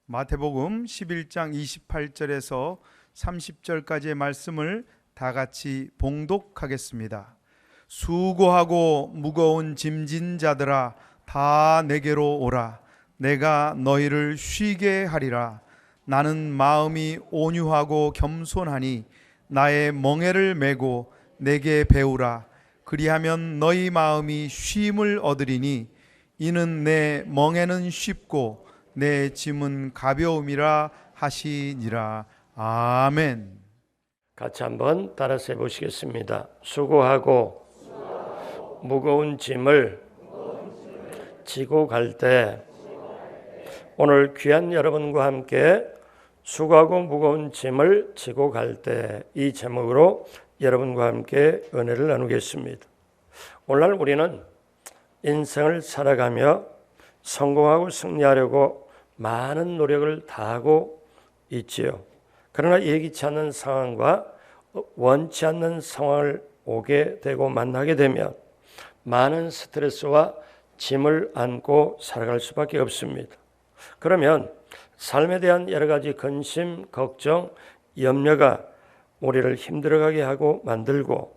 마태복음 11장 28절에서 30절까지의 말씀을 다 같이 봉독하겠습니다. 수고하고 무거운 짐진 자들아 다 내게로 오라. 내가 너희를 쉬게 하리라. 나는 마음이 온유하고 겸손하니 나의 멍에를 메고 내게 배우라. 그리하면 너희 마음이 쉼을 얻으리니 이는 내 멍에는 쉽고 내 짐은 가벼움이라 하시니라. 아멘. 같이 한번 따라서 해보시겠습니다. 수고하고 무거운 짐을 지고 갈 때, 오늘 귀한 여러분과 함께 수고하고 무거운 짐을 지고 갈 때, 이 제목으로 여러분과 함께 은혜를 나누겠습니다. 오늘날 우리는 인생을 살아가며 성공하고 승리하려고 많은 노력을 다하고 있지요. 그러나 예기치 않는 상황과 원치 않는 상황을 오게 되고 만나게 되면 많은 스트레스와 짐을 안고 살아갈 수밖에 없습니다. 그러면 삶에 대한 여러 가지 근심, 걱정, 염려가 우리를 힘들어가게 하고 만들고,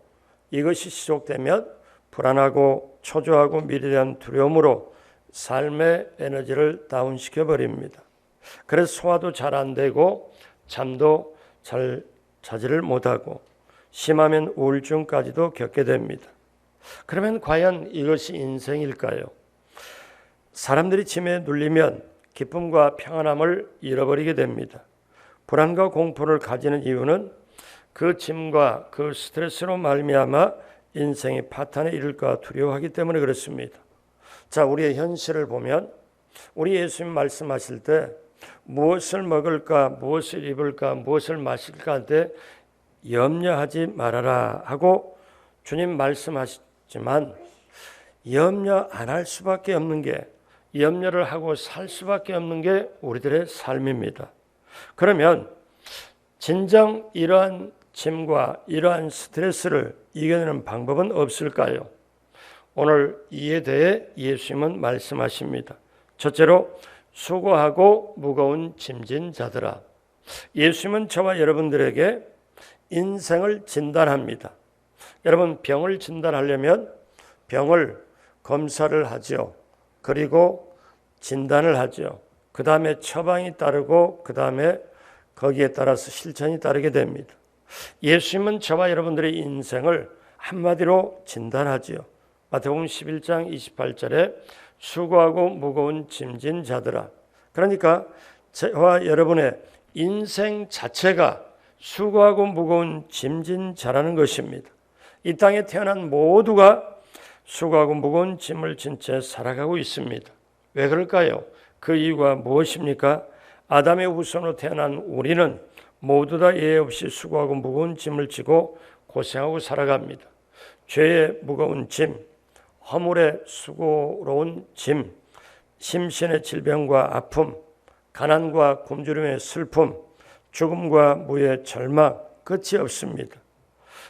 이것이 지속되면 불안하고 초조하고 미래에 대한 두려움으로 삶의 에너지를 다운시켜 버립니다. 그래서 소화도 잘 안 되고 잠도 잘 자지를 못하고 심하면 우울증까지도 겪게 됩니다. 그러면 과연 이것이 인생일까요? 사람들이 짐에 눌리면 기쁨과 평안함을 잃어버리게 됩니다. 불안과 공포를 가지는 이유는 그 짐과 그 스트레스로 말미암아 인생이 파탄에 이를까 두려워하기 때문에 그렇습니다. 자, 우리의 현실을 보면 우리 예수님 말씀하실 때 무엇을 먹을까, 무엇을 입을까, 무엇을 마실까 할 때 염려하지 말아라 하고 주님 말씀하시지만, 염려 안 할 수밖에 없는 게, 염려를 하고 살 수밖에 없는 게 우리들의 삶입니다. 그러면 진정 이러한 짐과 이러한 스트레스를 이겨내는 방법은 없을까요? 오늘 이에 대해 예수님은 말씀하십니다. 첫째로 수고하고 무거운 짐진 자들아. 예수님은 저와 여러분들에게 인생을 진단합니다. 여러분, 병을 진단하려면 병을 검사를 하죠. 그리고 진단을 하죠. 그 다음에 처방이 따르고 그 다음에 거기에 따라서 실천이 따르게 됩니다. 예수님은 저와 여러분들의 인생을 한마디로 진단하지요. 마태복음 11장 28절에 수고하고 무거운 짐진 자들아. 그러니까 저와 여러분의 인생 자체가 수고하고 무거운 짐진 자라는 것입니다. 이 땅에 태어난 모두가 수고하고 무거운 짐을 진 채 살아가고 있습니다. 왜 그럴까요? 그 이유가 무엇입니까? 아담의 후손으로 태어난 우리는 모두 다 예외 없이 수고하고 무거운 짐을 지고 고생하고 살아갑니다. 죄의 무거운 짐, 허물의 수고로운 짐, 심신의 질병과 아픔, 가난과 굶주림의 슬픔, 죽음과 무의 절망, 끝이 없습니다.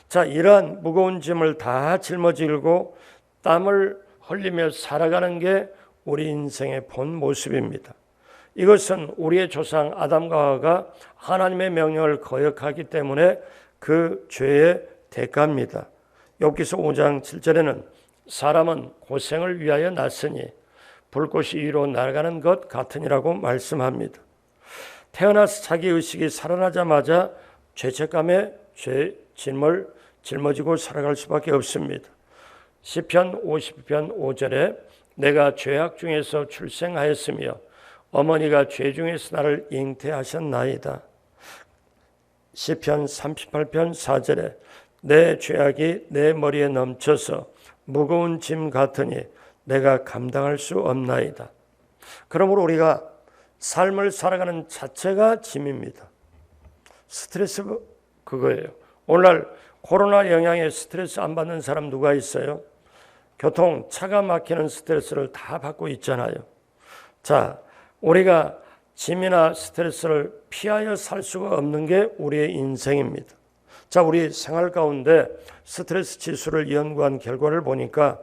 자, 이러한 무거운 짐을 다 짊어지고 땀을 흘리며 살아가는 게 우리 인생의 본 모습입니다. 이것은 우리의 조상 아담과 하와가 하나님의 명령을 거역하기 때문에 그 죄의 대가입니다. 욥기서 5장 7절에는 사람은 고생을 위하여 났으니 불꽃이 위로 날아가는 것 같으니라고 말씀합니다. 태어나서 자기의식이 살아나자마자 죄책감에 죄짐을 짊어지고 살아갈 수밖에 없습니다. 시편 50편 5절에 내가 죄악 중에서 출생하였으며 어머니가 죄 중에서 나를 잉태하셨나이다. 시편 38편 4절에 내 죄악이 내 머리에 넘쳐서 무거운 짐 같으니 내가 감당할 수 없나이다. 그러므로 우리가 삶을 살아가는 자체가 짐입니다. 스트레스 그거예요. 오늘날 코로나 영향에 스트레스 안 받는 사람 누가 있어요? 교통, 차가 막히는 스트레스를 다 받고 있잖아요. 자, 우리가 짐이나 스트레스를 피하여 살 수가 없는 게 우리의 인생입니다. 자, 우리 생활 가운데 스트레스 지수를 연구한 결과를 보니까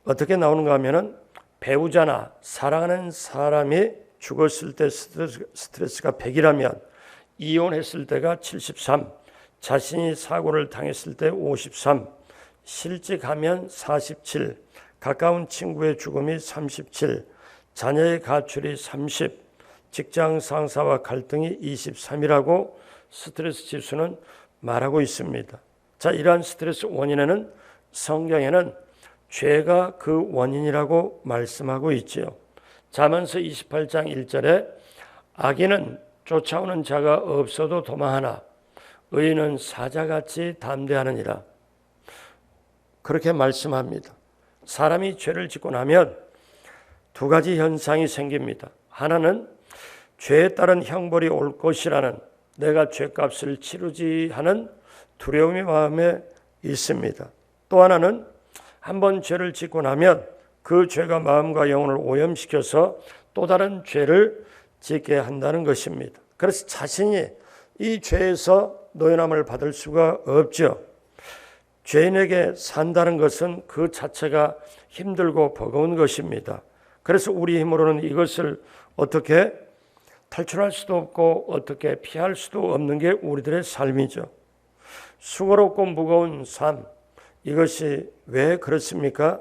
어떻게 나오는가 하면은 배우자나 사랑하는 사람이 죽었을 때 스트레스가 100이라면 이혼했을 때가 73, 자신이 사고를 당했을 때 53, 실직하면 47, 가까운 친구의 죽음이 37, 자녀의 가출이 30, 직장 상사와 갈등이 23이라고 스트레스 지수는 말하고 있습니다. 자, 이러한 스트레스 원인에는 성경에는 죄가 그 원인이라고 말씀하고 있지요. 잠언서 28장 1절에 악인은 쫓아오는 자가 없어도 도망하나 의인은 사자같이 담대하느니라. 그렇게 말씀합니다. 사람이 죄를 짓고 나면 두 가지 현상이 생깁니다. 하나는 죄에 따른 형벌이 올 것이라는 내가 죄값을 치르지 하는 두려움이 마음에 있습니다. 또 하나는 한번 죄를 짓고 나면 그 죄가 마음과 영혼을 오염시켜서 또 다른 죄를 짓게 한다는 것입니다. 그래서 자신이 이 죄에서 노연함을 받을 수가 없죠. 죄인에게 산다는 것은 그 자체가 힘들고 버거운 것입니다. 그래서 우리 힘으로는 이것을 어떻게 탈출할 수도 없고 어떻게 피할 수도 없는 게 우리들의 삶이죠. 수고롭고 무거운 삶, 이것이 왜 그렇습니까?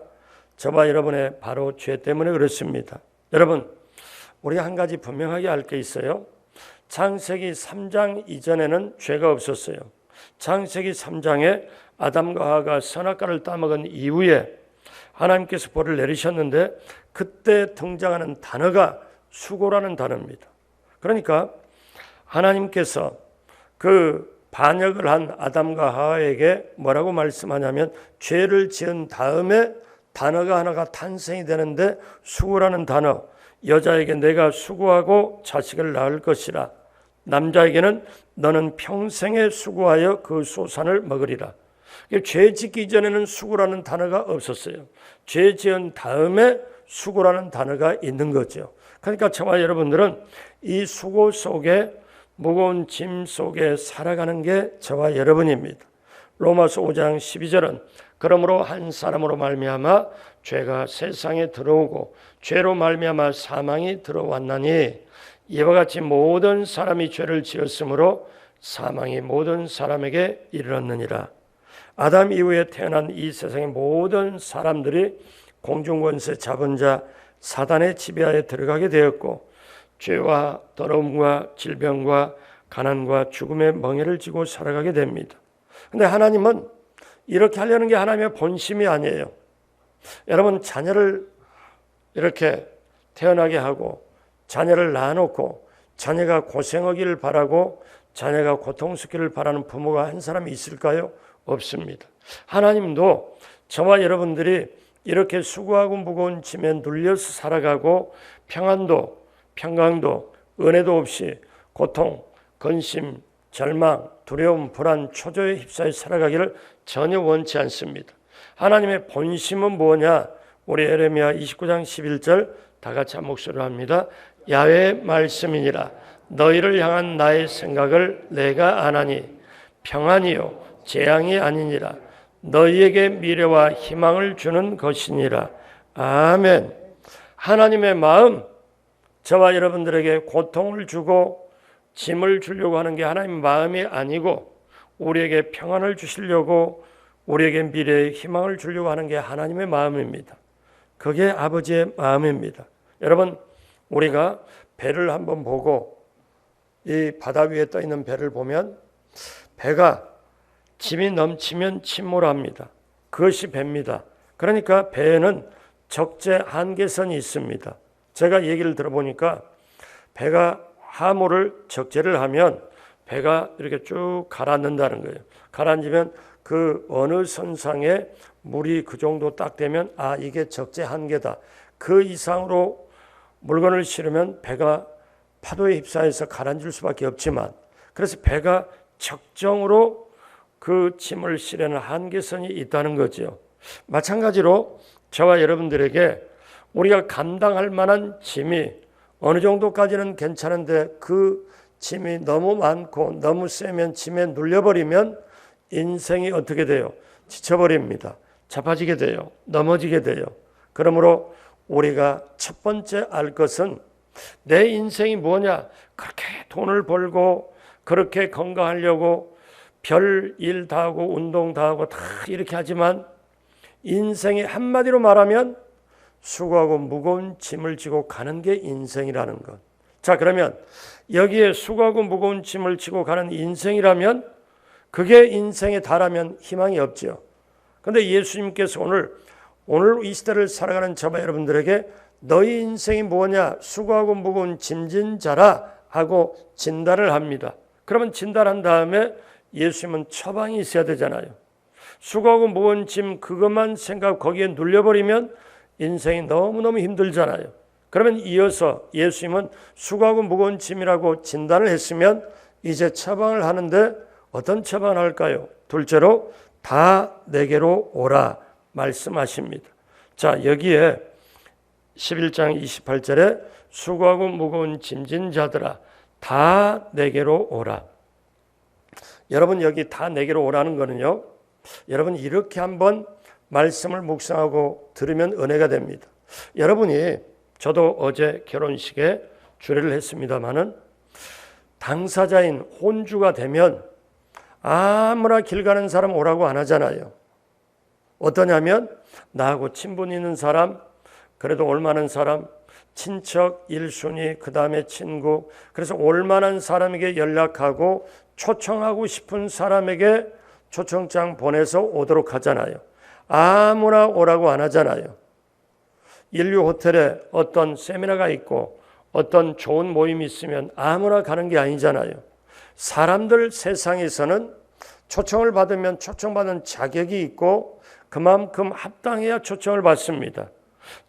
저와 여러분의 바로 죄 때문에 그렇습니다. 여러분, 우리가 한 가지 분명하게 알 게 있어요. 창세기 3장 이전에는 죄가 없었어요. 창세기 3장에 아담과 하와가 선악과를 따먹은 이후에 하나님께서 벌을 내리셨는데 그때 등장하는 단어가 수고라는 단어입니다. 그러니까 하나님께서 그 반역을 한 아담과 하와에게 뭐라고 말씀하냐면 죄를 지은 다음에 단어가 하나가 탄생이 되는데 수고라는 단어, 여자에게 내가 수고하고 자식을 낳을 것이라, 남자에게는 너는 평생에 수고하여 그 소산을 먹으리라. 죄 짓기 이전에는 수고라는 단어가 없었어요. 죄 지은 다음에 수고라는 단어가 있는 거죠. 그러니까 저와 여러분들은 이 수고 속에 무거운 짐 속에 살아가는 게 저와 여러분입니다. 로마서 5장 12절은 그러므로 한 사람으로 말미암아 죄가 세상에 들어오고 죄로 말미암아 사망이 들어왔나니 이와 같이 모든 사람이 죄를 지었으므로 사망이 모든 사람에게 이르렀느니라. 아담 이후에 태어난 이 세상의 모든 사람들이 공중권세 잡은 자 사단의 지배하에 들어가게 되었고 죄와 더러움과 질병과 가난과 죽음의 멍에를 지고 살아가게 됩니다. 그런데 하나님은 이렇게 하려는 게 하나님의 본심이 아니에요. 여러분, 자녀를 이렇게 태어나게 하고 자녀를 낳아놓고 자녀가 고생하기를 바라고 자녀가 고통스럽기를 바라는 부모가 한 사람이 있을까요? 없습니다. 하나님도 저와 여러분들이 이렇게 수고하고 무거운 짐에 눌려서 살아가고 평강도 은혜도 없이 고통, 근심, 절망, 두려움, 불안, 초조에 휩싸여 살아가기를 전혀 원치 않습니다. 하나님의 본심은 뭐냐? 우리 예레미야 29장 11절 다 같이 한 목소리로 합니다. 야훼의 말씀이니라. 너희를 향한 나의 생각을 내가 아나니 평안이요 재앙이 아니니라. 너희에게 미래와 희망을 주는 것이니라. 아멘. 하나님의 마음, 저와 여러분들에게 고통을 주고 짐을 주려고 하는 게 하나님의 마음이 아니고 우리에게 평안을 주시려고 우리에게 미래의 희망을 주려고 하는 게 하나님의 마음입니다. 그게 아버지의 마음입니다. 여러분, 우리가 배를 한번 보고 이 바다 위에 떠 있는 배를 보면 배가 짐이 넘치면 침몰합니다. 그것이 배입니다. 그러니까 배에는 적재 한계선이 있습니다. 제가 얘기를 들어보니까 배가 하모를 적재를 하면 배가 이렇게 쭉 가라앉는다는 거예요. 가라앉으면 그 어느 선상에 물이 그 정도 딱 되면 아, 이게 적재 한계다. 그 이상으로 물건을 실으면 배가 파도에 휩싸여서 가라앉을 수밖에 없지만, 그래서 배가 적정으로 그 짐을 실으는 한계선이 있다는 거죠. 마찬가지로 저와 여러분들에게 우리가 감당할 만한 짐이 어느 정도까지는 괜찮은데 그 짐이 너무 많고 너무 세면 짐에 눌려버리면 인생이 어떻게 돼요? 지쳐버립니다. 자빠지게 돼요. 넘어지게 돼요. 그러므로 우리가 첫 번째 알 것은 내 인생이 뭐냐? 그렇게 돈을 벌고 그렇게 건강하려고 별 일 다 하고 운동 다 하고 다 이렇게 하지만 인생이 한마디로 말하면 수고하고 무거운 짐을 지고 가는 게 인생이라는 것. 자, 그러면 여기에 수고하고 무거운 짐을 지고 가는 인생이라면 그게 인생에 달하면 희망이 없죠. 그런데 예수님께서 오늘 이 시대를 살아가는 저와 여러분들에게 너희 인생이 뭐냐? 수고하고 무거운 짐진 자라 하고 진단을 합니다. 그러면 진단한 다음에 예수님은 처방이 있어야 되잖아요. 수고하고 무거운 짐 그것만 생각 거기에 눌려버리면 인생이 너무너무 힘들잖아요. 그러면 이어서 예수님은 수고하고 무거운 짐이라고 진단을 했으면 이제 처방을 하는데 어떤 처방을 할까요? 둘째로 다 내게로 오라 말씀하십니다. 자, 여기에 11장 28절에 수고하고 무거운 짐진 자들아 다 내게로 오라. 여러분 여기 다 내게로 오라는 거는요. 여러분 이렇게 한번 말씀을 묵상하고 들으면 은혜가 됩니다. 여러분이 저도 어제 결혼식에 주례를 했습니다마는 당사자인 혼주가 되면 아무나 길 가는 사람 오라고 안 하잖아요. 어떠냐면 나하고 친분 있는 사람, 그래도 올만한 사람, 친척, 일순위, 그 다음에 친구, 그래서 올만한 사람에게 연락하고 초청하고 싶은 사람에게 초청장 보내서 오도록 하잖아요. 아무나 오라고 안 하잖아요. 인류 호텔에 어떤 세미나가 있고 어떤 좋은 모임이 있으면 아무나 가는 게 아니잖아요. 사람들 세상에서는 초청을 받으면 초청받은 자격이 있고 그만큼 합당해야 초청을 받습니다.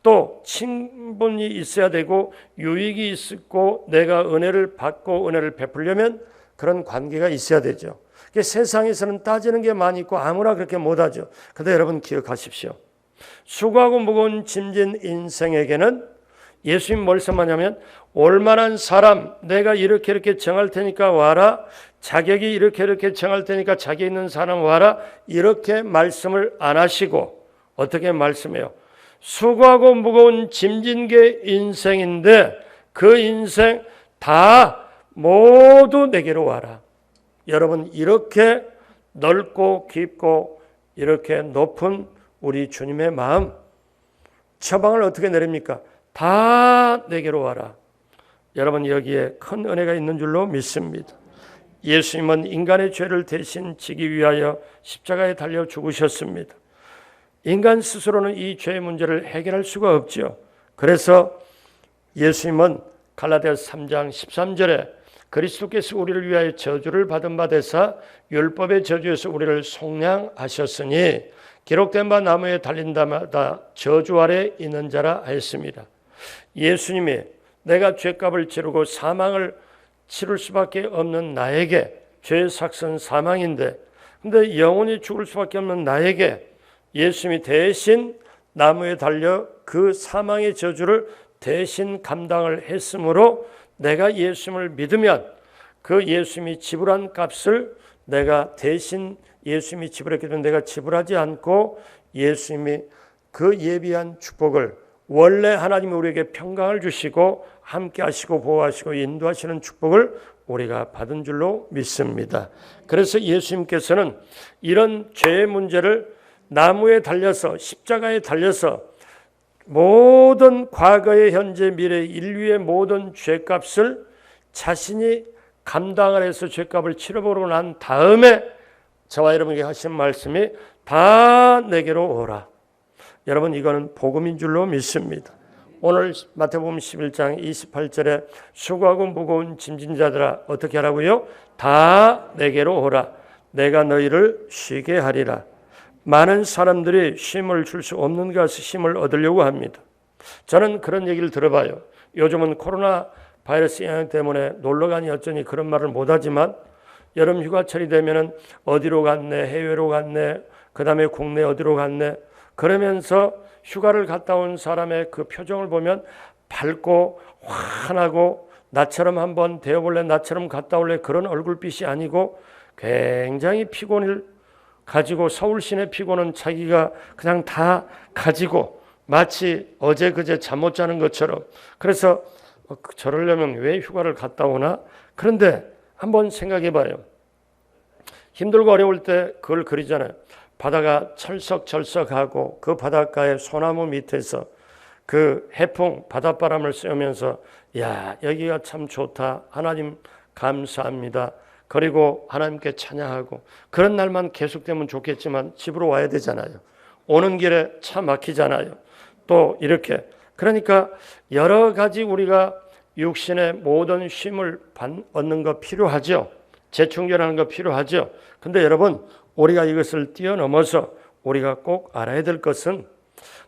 또 친분이 있어야 되고 유익이 있고 내가 은혜를 받고 은혜를 베풀려면 그런 관계가 있어야 되죠. 세상에서는 따지는 게 많이 있고 아무나 그렇게 못하죠. 그런데 여러분 기억하십시오. 수고하고 무거운 짐진 인생에게는 예수님 말씀하냐면 올만한 사람 내가 이렇게 정할 테니까 와라. 자격이 이렇게 정할 테니까 자격 있는 사람 와라. 이렇게 말씀을 안 하시고 어떻게 말씀해요? 수고하고 무거운 짐진 게 인생인데 그 인생 다 모두 내게로 와라. 여러분 이렇게 넓고 깊고 이렇게 높은 우리 주님의 마음 처방을 어떻게 내립니까? 다 내게로 와라. 여러분 여기에 큰 은혜가 있는 줄로 믿습니다. 예수님은 인간의 죄를 대신 지기 위하여 십자가에 달려 죽으셨습니다. 인간 스스로는 이 죄의 문제를 해결할 수가 없죠. 그래서 예수님은 갈라디아서 3장 13절에 그리스도께서 우리를 위하여 저주를 받은 바 되사 율법의 저주에서 우리를 속량하셨으니 기록된 바 나무에 달린 자마다 저주 아래 있는 자라 하였습니다. 예수님이 내가 죄값을 치르고 사망을 치를 수밖에 없는 나에게 죄의 삭은 사망인데 근데 영원히 죽을 수밖에 없는 나에게 예수님이 대신 나무에 달려 그 사망의 저주를 대신 감당을 했으므로 내가 예수님을 믿으면 그 예수님이 지불한 값을 내가 대신 예수님이 지불했기 때문에 내가 지불하지 않고 예수님이 그 예비한 축복을 원래 하나님이 우리에게 평강을 주시고 함께 하시고 보호하시고 인도하시는 축복을 우리가 받은 줄로 믿습니다. 그래서 예수님께서는 이런 죄의 문제를 나무에 달려서 십자가에 달려서 모든 과거의 현재 미래 인류의 모든 죄값을 자신이 감당을 해서 죄값을 치러보고 난 다음에 저와 여러분에게 하신 말씀이 다 내게로 오라. 여러분 이거는 복음인 줄로 믿습니다. 오늘 마태복음 11장 28절에 수고하고 무거운 짐진 자들아 어떻게 하라고요? 다 내게로 오라. 내가 너희를 쉬게 하리라. 많은 사람들이 쉼을 줄 수 없는 것에 쉼을 얻으려고 합니다. 저는 그런 얘기를 들어봐요. 요즘은 코로나 바이러스 영향 때문에 놀러가니 어쩌니 그런 말을 못하지만 여름 휴가철이 되면 어디로 갔네, 해외로 갔네, 그 다음에 국내 어디로 갔네 그러면서 휴가를 갔다 온 사람의 그 표정을 보면 밝고 환하고 나처럼 한번 되어볼래, 나처럼 갔다 올래 그런 얼굴빛이 아니고 굉장히 피곤을 가지고 서울 시내 피곤은 자기가 그냥 다 가지고 마치 어제 그제 잠 못 자는 것처럼. 그래서 저러려면 왜 휴가를 갔다 오나? 그런데 한번 생각해 봐요. 힘들고 어려울 때 그걸 그리잖아요. 바다가 철썩철썩하고 그 바닷가의 소나무 밑에서 그 해풍 바닷바람을 쐬면서 야, 여기가 참 좋다. 하나님 감사합니다. 그리고 하나님께 찬양하고 그런 날만 계속되면 좋겠지만 집으로 와야 되잖아요. 오는 길에 차 막히잖아요. 또 이렇게 그러니까 여러 가지 우리가 육신의 모든 쉼을 얻는 거 필요하죠. 재충전하는 거 필요하죠. 근데 여러분 우리가 이것을 뛰어넘어서 우리가 꼭 알아야 될 것은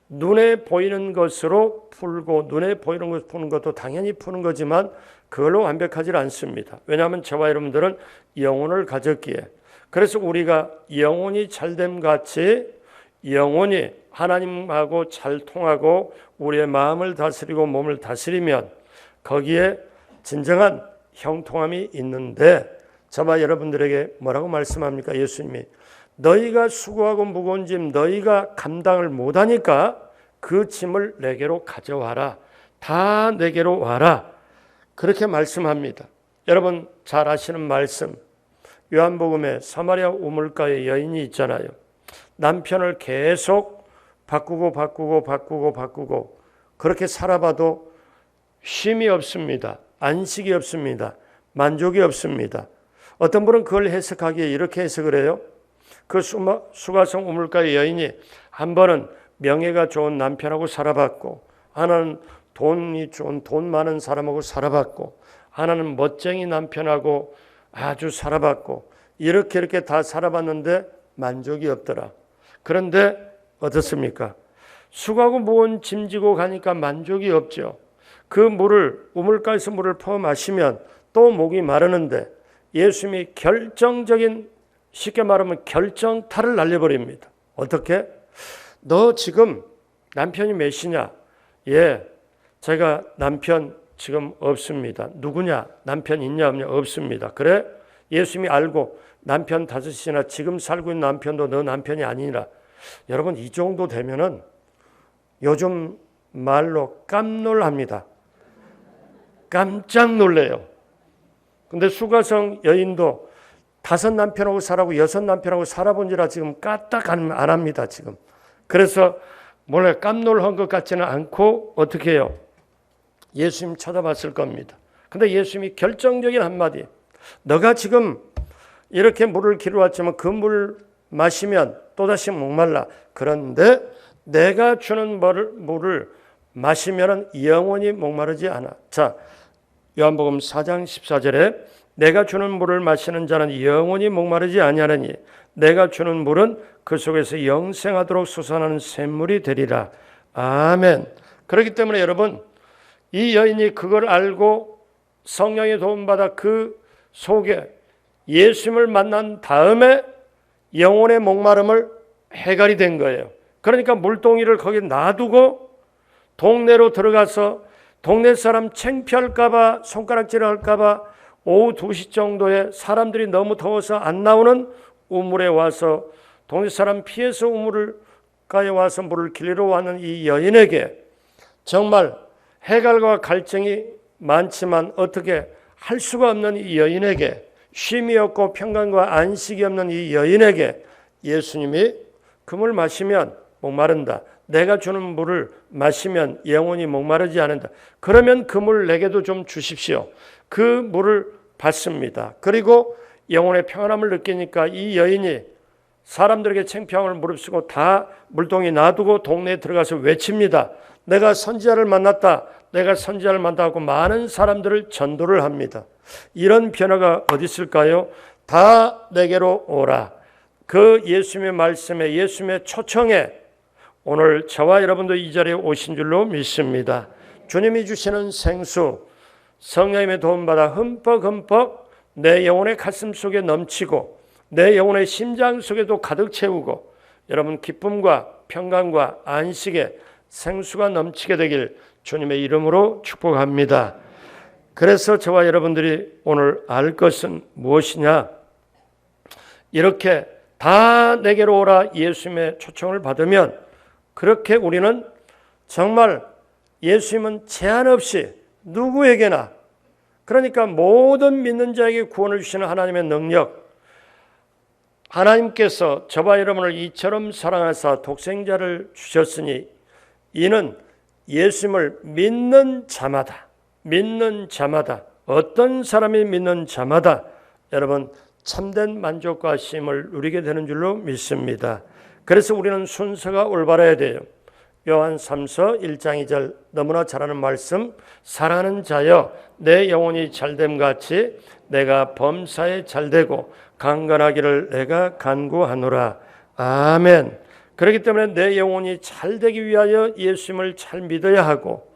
눈에 보이는 것으로 풀고 눈에 보이는 것을 푸는 것도 당연히 푸는 거지만 그걸로 완벽하지 않습니다. 왜냐하면 저와 여러분들은 영혼을 가졌기에 그래서 우리가 영혼이 잘됨 같이 영혼이 하나님하고 잘 통하고 우리의 마음을 다스리고 몸을 다스리면 거기에 진정한 형통함이 있는데 저와 여러분들에게 뭐라고 말씀합니까? 예수님이 너희가 수고하고 무거운 짐 너희가 감당을 못하니까 그 짐을 내게로 가져와라. 다 내게로 와라. 그렇게 말씀합니다. 여러분 잘 아시는 말씀 요한복음에 사마리아 우물가에 여인이 있잖아요. 남편을 계속 바꾸고 그렇게 살아봐도 쉼이 없습니다. 안식이 없습니다. 만족이 없습니다. 어떤 분은 그걸 해석하기에 이렇게 해석을 해요. 그 수가성 우물가의 여인이 한 번은 명예가 좋은 남편하고 살아봤고 하나는 돈이 좋은 돈 많은 사람하고 살아봤고 하나는 멋쟁이 남편하고 아주 살아봤고 이렇게 다 살아봤는데 만족이 없더라. 그런데 어떻습니까? 수고하고 무거운 짐 지고 가니까 만족이 없죠. 그 물을 우물가에서 물을 퍼 마시면 또 목이 마르는데 예수님이 결정적인 쉽게 말하면 결정타를 날려버립니다. 어떻게? 너 지금 남편이 몇이냐? 예, 제가 남편 지금 없습니다. 누구냐? 남편 있냐 없냐? 없습니다. 그래? 예수님이 알고 남편 5이나 지금 살고 있는 남편도 너 남편이 아니라 여러분 이 정도 되면은 요즘 말로 깜놀합니다. 깜짝 놀래요. 근데 수가성 여인도 5 남편하고 살아고 6 남편하고 살아본지라 지금 까딱 안 합니다. 지금. 그래서 몰래 깜놀한 것 같지는 않고 어떻게 해요? 예수님 쳐다봤을 겁니다. 근데 예수님이 결정적인 한마디. 너가 지금 이렇게 물을 길어왔지만 그 물 마시면 또다시 목말라. 그런데 내가 주는 물을 마시면 영원히 목마르지 않아. 자, 요한복음 4장 14절에 내가 주는 물을 마시는 자는 영원히 목마르지 아니하느니 내가 주는 물은 그 속에서 영생하도록 솟아나는 샘물이 되리라. 아멘. 그렇기 때문에 여러분 이 여인이 그걸 알고 성령의 도움받아 그 속에 예수님을 만난 다음에 영혼의 목마름을 해결이 된 거예요. 그러니까 물동이를 거기 놔두고 동네로 들어가서 동네 사람 창피할까 봐 손가락질을 할까 봐 오후 2시 정도에 사람들이 너무 더워서 안 나오는 우물에 와서 동네 사람 피해서 우물가에 와서 물을 길러 왔는 이 여인에게 정말 해갈과 갈증이 많지만 어떻게 할 수가 없는 이 여인에게 쉼이 없고 평강과 안식이 없는 이 여인에게 예수님이 그 물 마시면 목마른다. 내가 주는 물을 마시면 영원히 목마르지 않는다. 그러면 그 물 내게도 좀 주십시오. 그 물을 받습니다. 그리고 영혼의 평안함을 느끼니까 이 여인이 사람들에게 창피함을 무릅쓰고 다 물동이 놔두고 동네에 들어가서 외칩니다. 내가 선지자를 만났다. 내가 선지자를 만나고 많은 사람들을 전도를 합니다. 이런 변화가 어디 있을까요? 다 내게로 오라. 그 예수님의 말씀에 예수님의 초청에 오늘 저와 여러분도 이 자리에 오신 줄로 믿습니다. 주님이 주시는 생수 성령님의 도움받아 흠뻑 내 영혼의 가슴 속에 넘치고 내 영혼의 심장 속에도 가득 채우고 여러분 기쁨과 평강과 안식의 생수가 넘치게 되길 주님의 이름으로 축복합니다. 그래서 저와 여러분들이 오늘 알 것은 무엇이냐? 이렇게 다 내게로 오라 예수님의 초청을 받으면 그렇게 우리는 정말 예수님은 제한 없이 누구에게나, 그러니까 모든 믿는 자에게 구원을 주시는 하나님의 능력, 하나님께서 저와 여러분을 이처럼 사랑하사 독생자를 주셨으니 이는 예수님을 믿는 자마다 어떤 사람이 믿는 자마다 여러분 참된 만족과 쉼을 누리게 되는 줄로 믿습니다. 그래서 우리는 순서가 올바라야 돼요. 요한 3서 1장 2절 너무나 잘 아는 말씀, 사랑하는 자여 내 영혼이 잘됨 같이 내가 범사에 잘되고 강건하기를 내가 간구하노라. 아멘. 그렇기 때문에 내 영혼이 잘되기 위하여 예수님을 잘 믿어야 하고,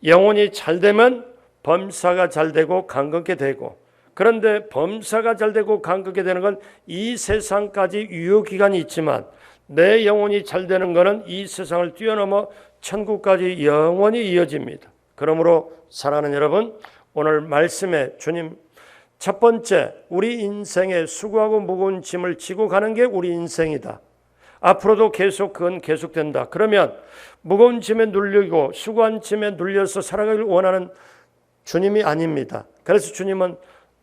영혼이 잘되면 범사가 잘되고 강건케 되고, 그런데 범사가 잘되고 강건케 되는 건 이 세상까지 유효기간이 있지만 내 영혼이 잘되는 것은 이 세상을 뛰어넘어 천국까지 영원히 이어집니다. 그러므로 사랑하는 여러분, 오늘 말씀에 주님 첫 번째, 우리 인생에 수고하고 무거운 짐을 지고 가는 게 우리 인생이다. 앞으로도 그건 계속된다. 그러면 무거운 짐에 눌리고 수고한 짐에 눌려서 살아가길 원하는 주님이 아닙니다. 그래서 주님은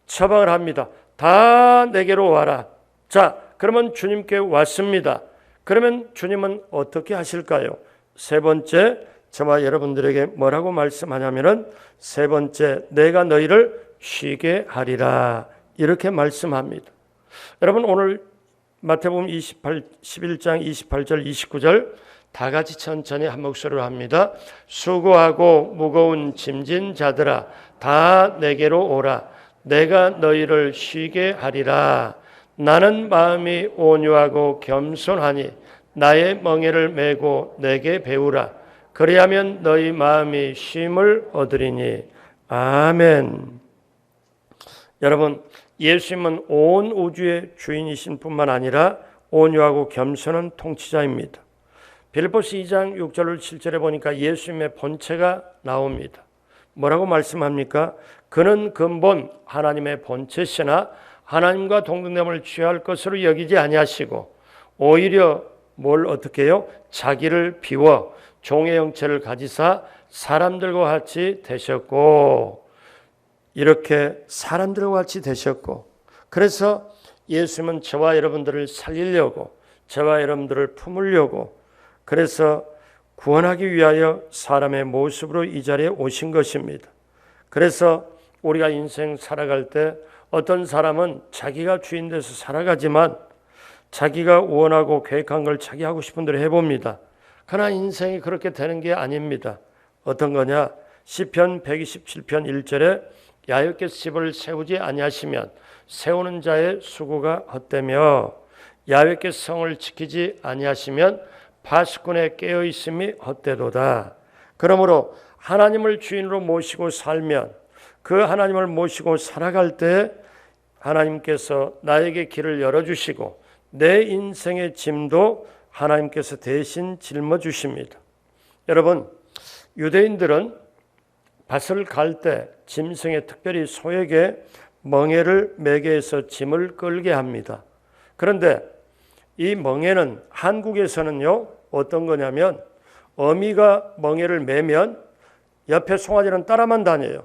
처방을 합니다. 다 내게로 와라. 자, 그러면 주님께 왔습니다. 그러면 주님은 어떻게 하실까요? 세 번째, 저와 여러분들에게 뭐라고 말씀하냐면은 세 번째, 내가 너희를 쉬게 하리라. 이렇게 말씀합니다. 여러분 오늘 마태복음 11장 28절 29절 다 같이 천천히 한 목소리로 합니다. 수고하고 무거운 짐진 자들아 다 내게로 오라. 내가 너희를 쉬게 하리라. 나는 마음이 온유하고 겸손하니 나의 멍에를 메고 내게 배우라. 그리하면 너희 마음이 쉼을 얻으리니. 아멘. 여러분, 예수님은 온 우주의 주인이신 뿐만 아니라 온유하고 겸손한 통치자입니다. 빌립보서 2장 6절로 7절에 보니까 예수님의 본체가 나옵니다. 뭐라고 말씀합니까? 그는 근본 하나님의 본체시나 하나님과 동등됨을 취할 것으로 여기지 아니하시고 오히려 뭘 어떻게 해요? 자기를 비워 종의 형체를 가지사 사람들과 같이 되셨고, 이렇게 사람들과 같이 되셨고, 그래서 예수님은 저와 여러분들을 살리려고, 저와 여러분들을 품으려고, 그래서 구원하기 위하여 사람의 모습으로 이 자리에 오신 것입니다. 그래서 우리가 인생 살아갈 때 어떤 사람은 자기가 주인 돼서 살아가지만 자기가 원하고 계획한 걸 자기 하고 싶은 대로 해봅니다. 그러나 인생이 그렇게 되는 게 아닙니다. 어떤 거냐? 시편 127편 1절에 야훼께서 집을 세우지 아니하시면 세우는 자의 수고가 헛되며 야훼께서 성을 지키지 아니하시면 파수꾼의 깨어있음이 헛되도다. 그러므로 하나님을 주인으로 모시고 살면, 그 하나님을 모시고 살아갈 때 하나님께서 나에게 길을 열어주시고 내 인생의 짐도 하나님께서 대신 짊어주십니다. 여러분, 유대인들은 밭을 갈 때 짐승에, 특별히 소에게 멍에를 매게 해서 짐을 끌게 합니다. 그런데 이 멍에는 한국에서는요 어떤 거냐면, 어미가 멍에를 매면 옆에 송아지는 따라만 다녀요.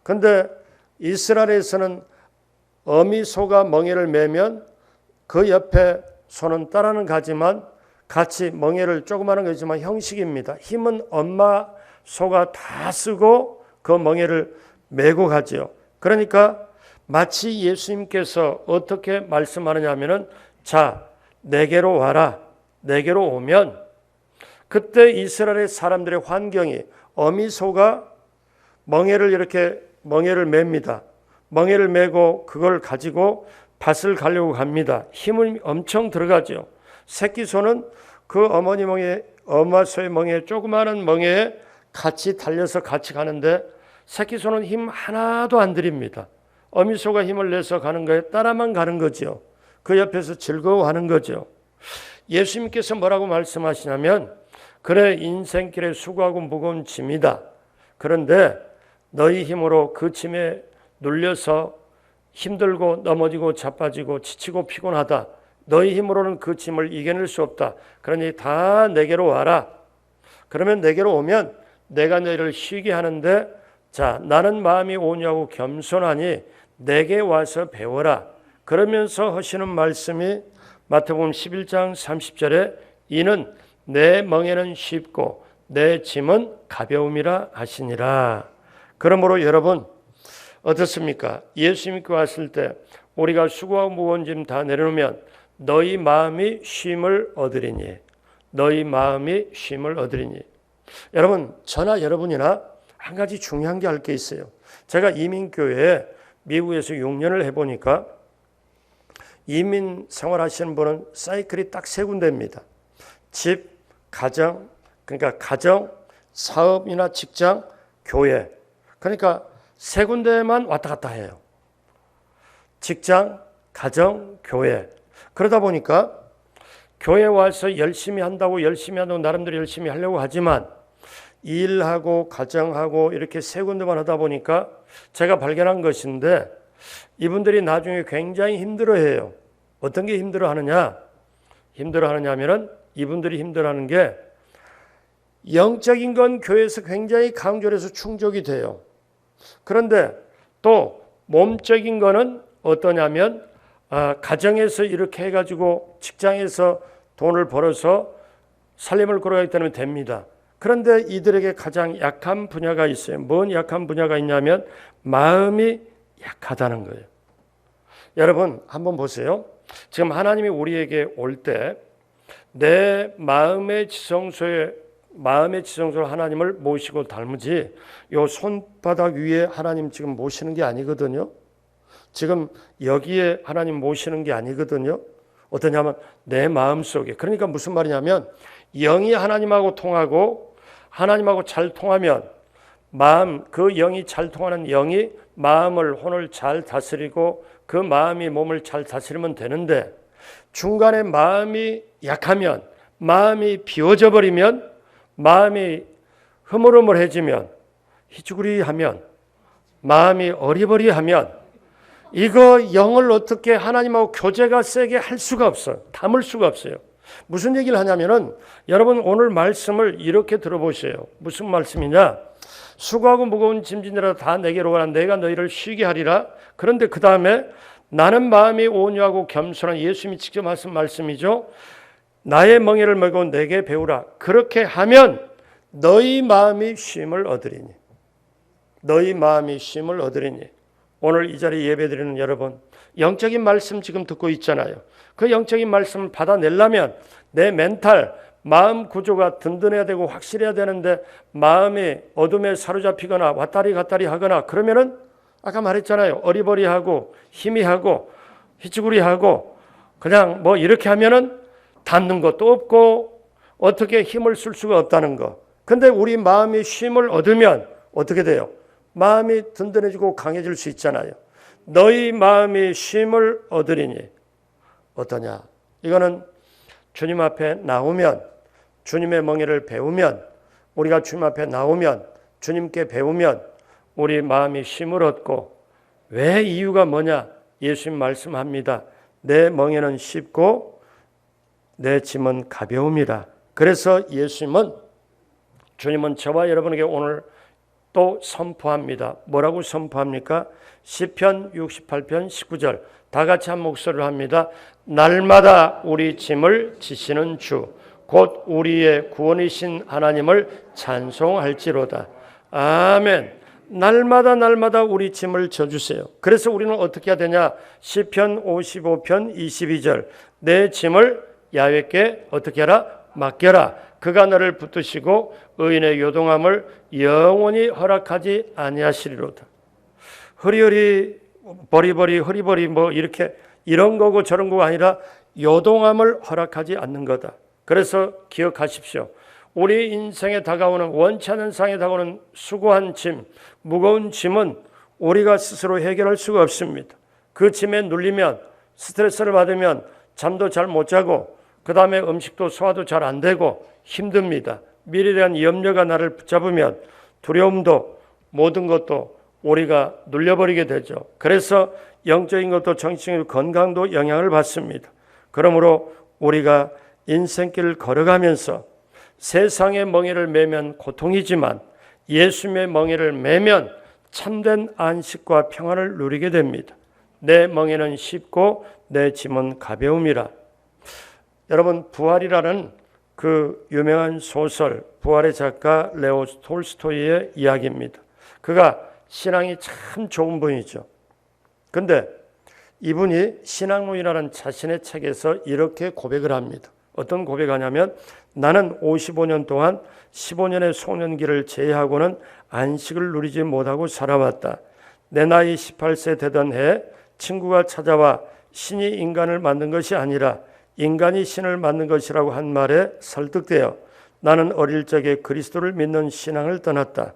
근데 이스라엘에서는 어미 소가 멍에를 매면 그 옆에 소는 따라는 가지만 같이 멍에를, 조그마한 거지만 형식입니다. 힘은 엄마 소가 다 쓰고 그 멍에를 메고 가죠. 그러니까 마치 예수님께서 어떻게 말씀하느냐면은, 자, 내게로 와라. 내게로 오면, 그때 이스라엘의 사람들의 환경이 어미 소가 멍에를 이렇게 멍에를 맵니다. 멍에를 메고 그걸 가지고 밭을 가려고 갑니다. 힘을 엄청 들어가죠. 새끼 소는 그 어머니 멍에, 엄마 소의 멍에, 조그마한 멍에에 같이 달려서 같이 가는데 새끼 소는 힘 하나도 안 들입니다. 어미 소가 힘을 내서 가는 거에 따라만 가는 거죠. 그 옆에서 즐거워하는 거죠. 예수님께서 뭐라고 말씀하시냐면, 그래 인생길에 수고하고 무거운 짐이다. 그런데 너희 힘으로 그 짐에 눌려서 힘들고 넘어지고 자빠지고 지치고 피곤하다. 너희 힘으로는 그 짐을 이겨낼 수 없다. 그러니 다 내게로 와라. 그러면 내게로 오면 내가 너희를 쉬게 하는데 자 나는 마음이 온유하고 겸손하니 내게 와서 배워라. 그러면서 하시는 말씀이 마태복음 11장 30절에 이는 내 멍에는 쉽고 내 짐은 가벼움이라 하시니라. 그러므로 여러분 어떻습니까? 예수 믿고 왔을 때 우리가 수고하고 무거운 짐 다 내려놓으면 너희 마음이 쉼을 얻으리니 너희 마음이 쉼을 얻으리니. 여러분 저나 여러분이나 한 가지 중요한 게 할 게 있어요. 제가 이민교회에 미국에서 6년을 해보니까 이민 생활하시는 분은 사이클이 딱 세 군데입니다. 집, 가정, 그러니까 가정, 사업이나 직장, 교회. 그러니까 세 군데만 왔다 갔다 해요. 직장, 가정, 교회. 그러다 보니까 교회 와서 열심히 한다고 나름대로 열심히 하려고 하지만 일하고 가정하고 이렇게 세 군데만 하다 보니까 제가 발견한 것인데 이분들이 나중에 굉장히 힘들어해요. 어떤 게 힘들어하느냐면은 이분들이 힘들어하는 게 영적인 건 교회에서 굉장히 강조해서 충족이 돼요. 그런데 또 몸적인 거는 어떠냐면 가정에서 이렇게 해가지고 직장에서 돈을 벌어서 살림을 걸어가기 때문에 됩니다. 그런데 이들에게 가장 약한 분야가 있어요. 뭔 약한 분야가 있냐면 마음이 약하다는 거예요. 여러분 한번 보세요. 지금 하나님이 우리에게 올 때 내 마음의 지성소를 하나님을 모시고 닮으지 요 손바닥 위에 하나님 지금 모시는 게 아니거든요. 지금 여기에 하나님 모시는 게 아니거든요. 어떠냐면 내 마음속에. 그러니까 무슨 말이냐면 영이 하나님하고 통하고 하나님하고 잘 통하면 그 영이 잘 통하는 영이 마음을 혼을 잘 다스리고 그 마음이 몸을 잘 다스리면 되는데 중간에 마음이 약하면 마음이 비워져 버리면 마음이 흐물흐물해지면 희죽으리하면 마음이 어리버리하면 이거 영을 어떻게 하나님하고 교제가 세게 할 수가 없어요. 담을 수가 없어요. 무슨 얘기를 하냐면은 여러분 오늘 말씀을 이렇게 들어보세요. 무슨 말씀이냐? 수고하고 무거운 짐진이라 다 내게로 오라 내가 너희를 쉬게 하리라. 그런데 그 다음에 나는 마음이 온유하고 겸손한 예수님이 직접 하신 말씀이죠. 나의 멍에를 메고 내게 배우라. 그렇게 하면 너희 마음이 쉼을 얻으리니. 너희 마음이 쉼을 얻으리니. 오늘 이 자리에 예배드리는 여러분 영적인 말씀 지금 듣고 있잖아요. 그 영적인 말씀을 받아내려면 내 멘탈 마음 구조가 든든해야 되고 확실해야 되는데 마음이 어둠에 사로잡히거나 왔다리 갔다리 하거나 그러면은 아까 말했잖아요. 어리버리하고 희미하고 희쭈구리하고 그냥 뭐 이렇게 하면은 닿는 것도 없고 어떻게 힘을 쓸 수가 없다는 거. 근데 우리 마음이 쉼을 얻으면 어떻게 돼요? 마음이 든든해지고 강해질 수 있잖아요. 너희 마음이 쉼을 얻으리니 어떠냐? 이거는 주님 앞에 나오면 주님의 멍에를 배우면 우리가 주님 앞에 나오면 주님께 배우면 우리 마음이 쉼을 얻고 왜 이유가 뭐냐? 예수님 말씀합니다. 내 멍에는 쉽고 내 짐은 가벼움이라. 그래서 주님은 저와 여러분에게 오늘 또 선포합니다. 뭐라고 선포합니까? 시편 68편 19절 다 같이 한 목소리로 합니다. 날마다 우리 짐을 지시는 주 곧 우리의 구원이신 하나님을 찬송할지로다. 아멘. 날마다 우리 짐을 져주세요. 그래서 우리는 어떻게 해야 되냐? 시편 55편 22절 내 짐을 야훼께 어떻게 하라? 맡겨라. 그가 너를 붙드시고 의인의 요동함을 영원히 허락하지 아니하시리로다. 허리허리 버리버리 허리버리 뭐 이렇게 이런 거고 저런 거가 아니라 요동함을 허락하지 않는 거다. 그래서 기억하십시오. 우리 인생에 다가오는 원치 않은 상에 다가오는 수고한 짐, 무거운 짐은 우리가 스스로 해결할 수가 없습니다. 그 짐에 눌리면 스트레스를 받으면 잠도 잘 못 자고 그 다음에 음식도 소화도 잘 안 되고 힘듭니다. 미래에 대한 염려가 나를 붙잡으면 두려움도 모든 것도 우리가 눌려버리게 되죠. 그래서 영적인 것도 정신적인 건강도 영향을 받습니다. 그러므로 우리가 인생길을 걸어가면서 세상의 멍에를 매면 고통이지만 예수님의 멍에를 매면 참된 안식과 평안을 누리게 됩니다. 내 멍에는 쉽고 내 짐은 가벼움이라. 여러분, 부활이라는 그 유명한 소설, 부활의 작가 레오 톨스토이의 이야기입니다. 그가 신앙이 참 좋은 분이죠. 근데 이분이 신앙론이라는 자신의 책에서 이렇게 고백을 합니다. 어떤 고백하냐면, 나는 55년 동안 15년의 소년기를 제외하고는 안식을 누리지 못하고 살아왔다. 내 나이 18세 되던 해에 친구가 찾아와 신이 인간을 만든 것이 아니라 인간이 신을 만든 것이라고 한 말에 설득되어 나는 어릴 적에 그리스도를 믿는 신앙을 떠났다.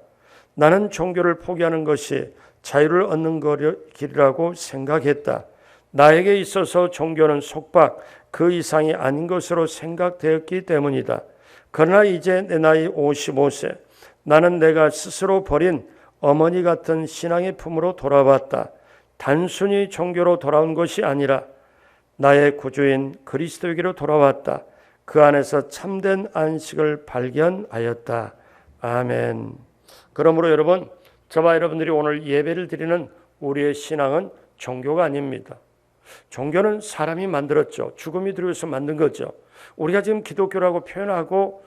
나는 종교를 포기하는 것이 자유를 얻는 길이라고 생각했다. 나에게 있어서 종교는 속박, 그 이상이 아닌 것으로 생각되었기 때문이다. 그러나 이제 내 나이 55세, 나는 내가 스스로 버린 어머니 같은 신앙의 품으로 돌아왔다. 단순히 종교로 돌아온 것이 아니라 나의 구주인 그리스도에게로 돌아왔다. 그 안에서 참된 안식을 발견하였다. 아멘. 그러므로 여러분, 저와 여러분들이 오늘 예배를 드리는 우리의 신앙은 종교가 아닙니다. 종교는 사람이 만들었죠. 죽음이 들어서 만든 거죠. 우리가 지금 기독교라고 표현하고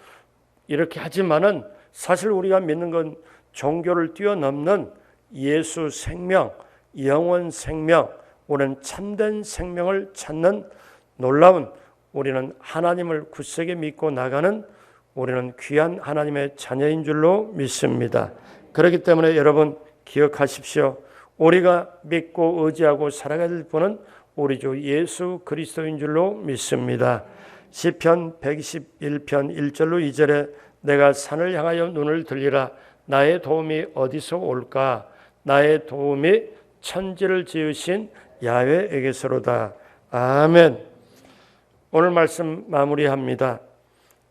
이렇게 하지만은 사실 우리가 믿는 건 종교를 뛰어넘는 예수 생명, 영원 생명, 우리는 참된 생명을 찾는 놀라운, 우리는 하나님을 굳세게 믿고 나가는, 우리는 귀한 하나님의 자녀인 줄로 믿습니다. 그렇기 때문에 여러분 기억하십시오. 우리가 믿고 의지하고 살아가야 될 분은 우리 주 예수 그리스도인 줄로 믿습니다. 시편 121편 1절로 2절에 내가 산을 향하여 눈을 들리라. 나의 도움이 어디서 올까? 나의 도움이 천지를 지으신 야훼에게서로다. 아멘. 오늘 말씀 마무리합니다.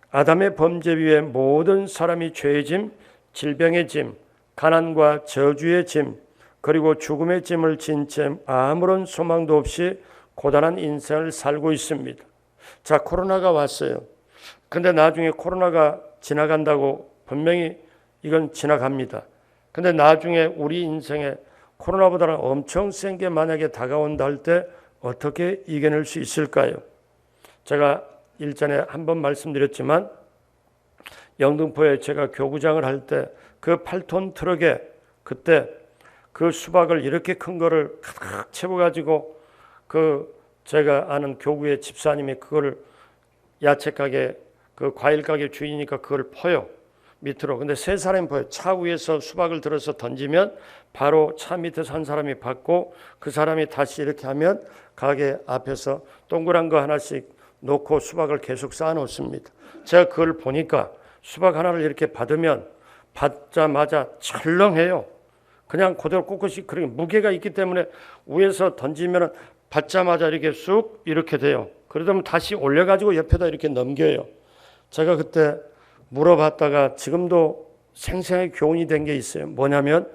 아담의 범죄 위에 모든 사람이 죄의 짐, 질병의 짐, 가난과 저주의 짐, 그리고 죽음의 짐을 진 채 아무런 소망도 없이 고단한 인생을 살고 있습니다. 자, 코로나가 왔어요. 근데 나중에 코로나가 지나간다고 분명히 이건 지나갑니다. 근데 나중에 우리 인생에 코로나보다는 엄청 센 게 만약에 다가온다 할 때 어떻게 이겨낼 수 있을까요? 제가 일전에 한번 말씀드렸지만 영등포에 제가 교구장을 할 때 그 8톤 트럭에 그때 그 수박을 이렇게 큰 거를 가득 채워가지고 그 제가 아는 교구의 집사님이 그거를 야채 가게 그 과일 가게 주인이니까 그걸 퍼요. 밑으로. 근데 세 사람이 퍼요. 차 위에서 수박을 들어서 던지면 바로 차 밑에서 한 사람이 받고 그 사람이 다시 이렇게 하면 가게 앞에서 동그란 거 하나씩 놓고 수박을 계속 쌓아 놓습니다. 제가 그걸 보니까 수박 하나를 이렇게 받으면 받자마자 철렁해요. 그냥 그대로 꿋꿋이, 그렇게 무게가 있기 때문에 위에서 던지면 받자마자 이렇게 쑥 이렇게 돼요. 그러다 다시 올려가지고 옆에다 이렇게 넘겨요. 제가 그때 물어봤다가 지금도 생생하게 교훈이 된 게 있어요. 뭐냐면,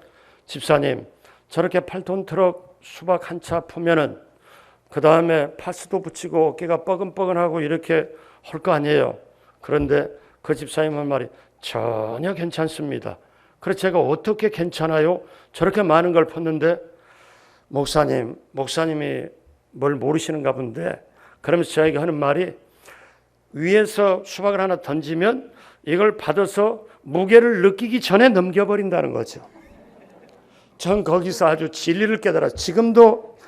집사님, 저렇게 8톤 트럭 수박 한 차 풀면은 그 다음에 파스도 붙이고 어깨가 뻐근뻐근하고 이렇게 할 거 아니에요. 그런데 그 집사님 한 말이 전혀 괜찮습니다. 그래서 제가 어떻게 괜찮아요? 저렇게 많은 걸 폈는데, 목사님이 뭘 모르시는가 본데, 그러면서 저에게 하는 말이, 위에서 수박을 하나 던지면 이걸 받아서 무게를 느끼기 전에 넘겨버린다는 거죠. 전 거기서 아주 진리를 깨달아. 지금도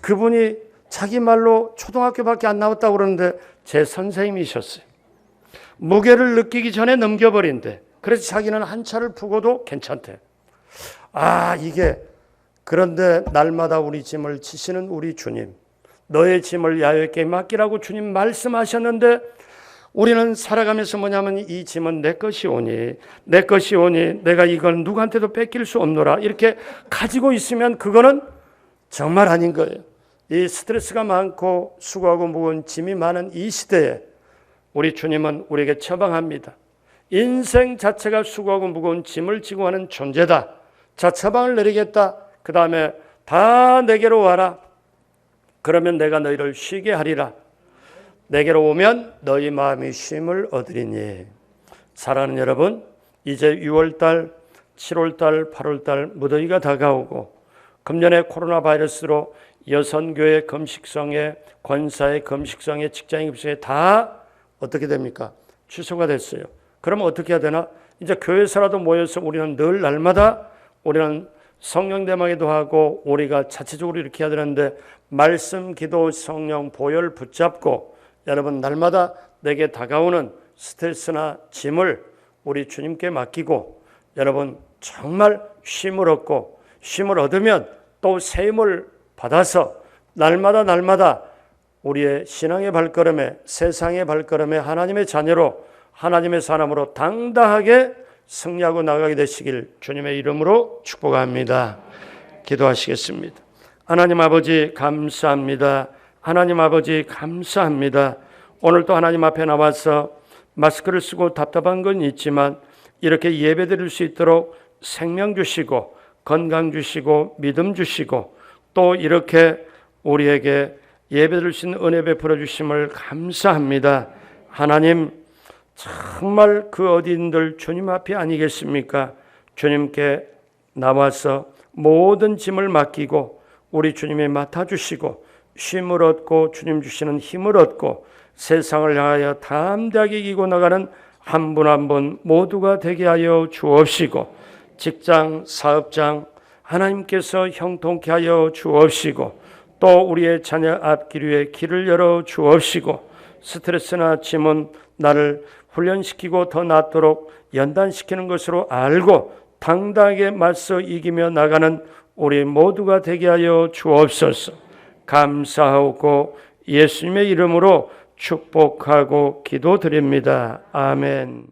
그분이 자기 말로 초등학교밖에 안 나왔다고 그러는데 제 선생님이셨어요. 무게를 느끼기 전에 넘겨버린대. 그래서 자기는 한 차를 푸고도 괜찮대. 아, 이게, 그런데 날마다 우리 짐을 지시는 우리 주님, 너의 짐을 야훼께 맡기라고 주님 말씀하셨는데, 우리는 살아가면서 뭐냐면 이 짐은 내 것이 오니 내가 이걸 누구한테도 뺏길 수 없노라 이렇게 가지고 있으면 그거는 정말 아닌 거예요. 이 스트레스가 많고 수고하고 무거운 짐이 많은 이 시대에 우리 주님은 우리에게 처방합니다. 인생 자체가 수고하고 무거운 짐을 지고 하는 존재다. 자, 처방을 내리겠다. 그 다음에 다 내게로 와라. 그러면 내가 너희를 쉬게 하리라. 내게로 오면 너희 마음이 쉼을 얻으리니. 사랑하는 여러분, 이제 6월달, 7월달, 8월달 무더위가 다가오고 금년에 코로나 바이러스로 여선교회 금식성회, 권사의 금식성회, 직장인 금식성회 다 어떻게 됩니까? 취소가 됐어요. 그러면 어떻게 해야 되나? 이제 교회에서라도 모여서 우리는 늘 날마다 우리는 성령 대망에도 하고 우리가 자체적으로 이렇게 해야 되는데 말씀, 기도, 성령, 보혈 붙잡고 여러분 날마다 내게 다가오는 스트레스나 짐을 우리 주님께 맡기고 여러분 정말 쉼을 얻고 쉼을 얻으면 또 새 힘을 받아서 날마다 우리의 신앙의 발걸음에 세상의 발걸음에 하나님의 자녀로 하나님의 사람으로 당당하게 승리하고 나가게 되시길 주님의 이름으로 축복합니다. 기도하시겠습니다. 하나님 아버지 감사합니다. 하나님 아버지 감사합니다. 오늘도 하나님 앞에 나와서 마스크를 쓰고 답답한 건 있지만 이렇게 예배드릴 수 있도록 생명 주시고 건강 주시고 믿음 주시고 또 이렇게 우리에게 예배드릴 수 있는 은혜 베풀어 주심을 감사합니다. 하나님 정말 그 어디인들 주님 앞이 아니겠습니까? 주님께 나와서 모든 짐을 맡기고 우리 주님이 맡아주시고 쉼을 얻고 주님 주시는 힘을 얻고 세상을 향하여 담대하게 이기고 나가는 한 분 한 분 모두가 되게 하여 주옵시고 직장, 사업장 하나님께서 형통케 하여 주옵시고 또 우리의 자녀 앞길 위에 길을 열어 주옵시고 스트레스나 짐은 나를 훈련시키고 더 낫도록 연단시키는 것으로 알고 당당하게 맞서 이기며 나가는 우리 모두가 되게 하여 주옵소서. 감사하고 예수님의 이름으로 축복하고 기도드립니다. 아멘.